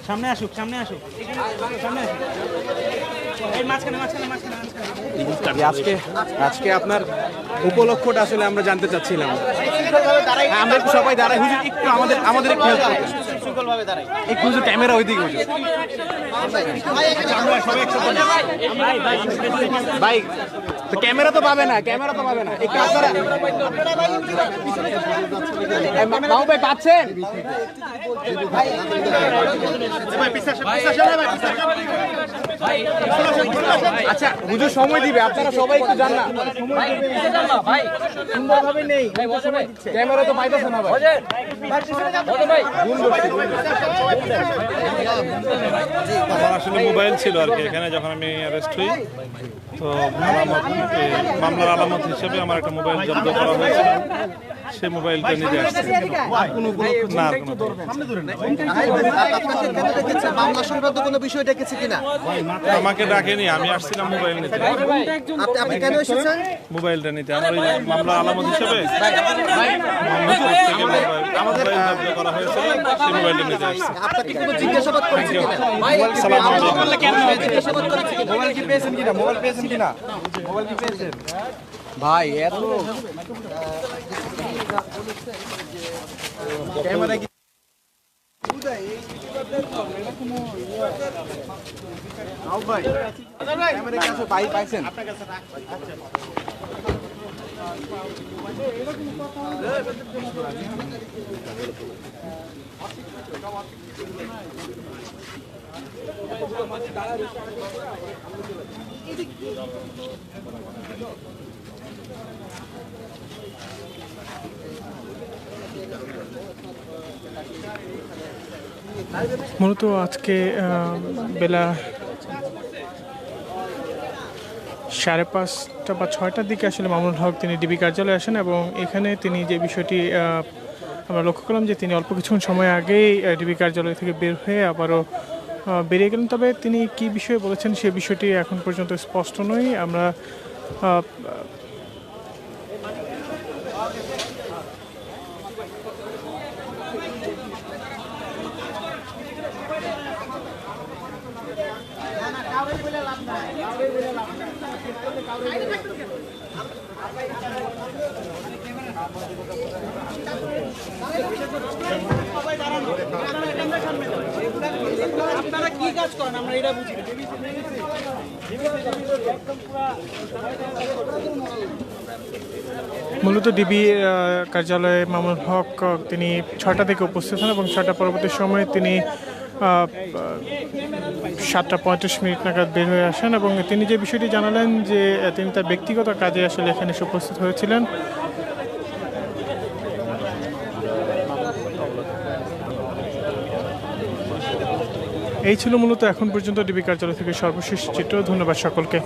সামনে আসুক সামনে আসুক সামনে আসুক এই মাঝখানে মাঝখানে মাঝখানে আজকে আজকে আপনার উপলক্ষটা আসলে আমরা জানতে চাচ্ছিলাম। আমরা একটু সবাই দাঁড়াই, হুজুর একটু আমাদের একটু হেল্প করবেন, সুশৃঙ্খলভাবে দাঁড়াই। একটু হুজুর ক্যামেরা ওইদিকে হুজুর। ভাই তো ক্যামেরা তো পাবে না, ক্যামেরা তো পাবে না, একটু আপনারা মাও ভাই পাচ্ছেন? আচ্ছা হুজুর সময় দিবে, আপনারা সবাই একটু জান না সুন্দরভাবে নেই, ক্যামেরা তো পাইতেছে না ভাই। আমার আসলে মোবাইল ছিল আর কি এখানে যখন আমি অ্যারেস্ট হই, তো মামলার আলামত হিসেবে আমার একটা মোবাইল জব্দ করা হয়েছিল, সে মোবাইলটা নিতে আসছে। না আর মামলা সংক্রান্ত কোনো বিষয় ডেকেছে কিনা? আমাকে ডাকেনি, আমি আসছিলাম মোবাইল নিতে। আপনি কেন এসেছেন? মোবাইলটা নিতে আমার ওই মামলার আলামত হিসেবে আমাদের জব্দ করা হয়েছিল, সেই মোবাইলটা নিতে আসছে। আপনাকে কোনো জিজ্ঞাসাবাদ করেছে কিনা? আসসালামু আলাইকুম। জিজ্ঞাসাবাদ করেছে কিনা? মোবাইল কি পেয়েছেন কিনা? মোবাইল পেয়েছেন কিনা? মোবাইল কি পেয়েছেন ভাই? এত ক্যামেরা কি ভাই ক্যামেরা কি আছে ভাই পাইছেন? মূলত আজকে বেলা 5:30 বা 6টার দিকে আসলে মামুনুল হক তিনি ডিবি কার্যালয়ে আসেন এবং এখানে তিনি যে বিষয়টি আমরা লক্ষ্য করলাম যে তিনি অল্প কিছুক্ষণ সময় আগেই ডিবি কার্যালয় থেকে বের হয়ে আবারও বেরিয়ে গেলেন। তবে তিনি কি বিষয়ে বলেছেন সে বিষয়টি এখন পর্যন্ত স্পষ্ট নয়। আমরা আপনারা কি কাজ করেন আমরা এটা বুঝি না। মূলত ডিবি কার্যালয়ে মামুনুল হক তিনি 6টা থেকে উপস্থিত হন এবং 6টা পরবর্তী সময়ে তিনি 7:35 নাগাদ বের হয়ে আসেন এবং তিনি যে বিষয়টি জানালেন যে তিনি তার ব্যক্তিগত কাজে আসলে এখানে এসে উপস্থিত হয়েছিলেন। এই ছিল মূলত এখন পর্যন্ত ডিবি কার্যালয় থেকে সর্বশেষ চিত্র। ধন্যবাদ সকলকে।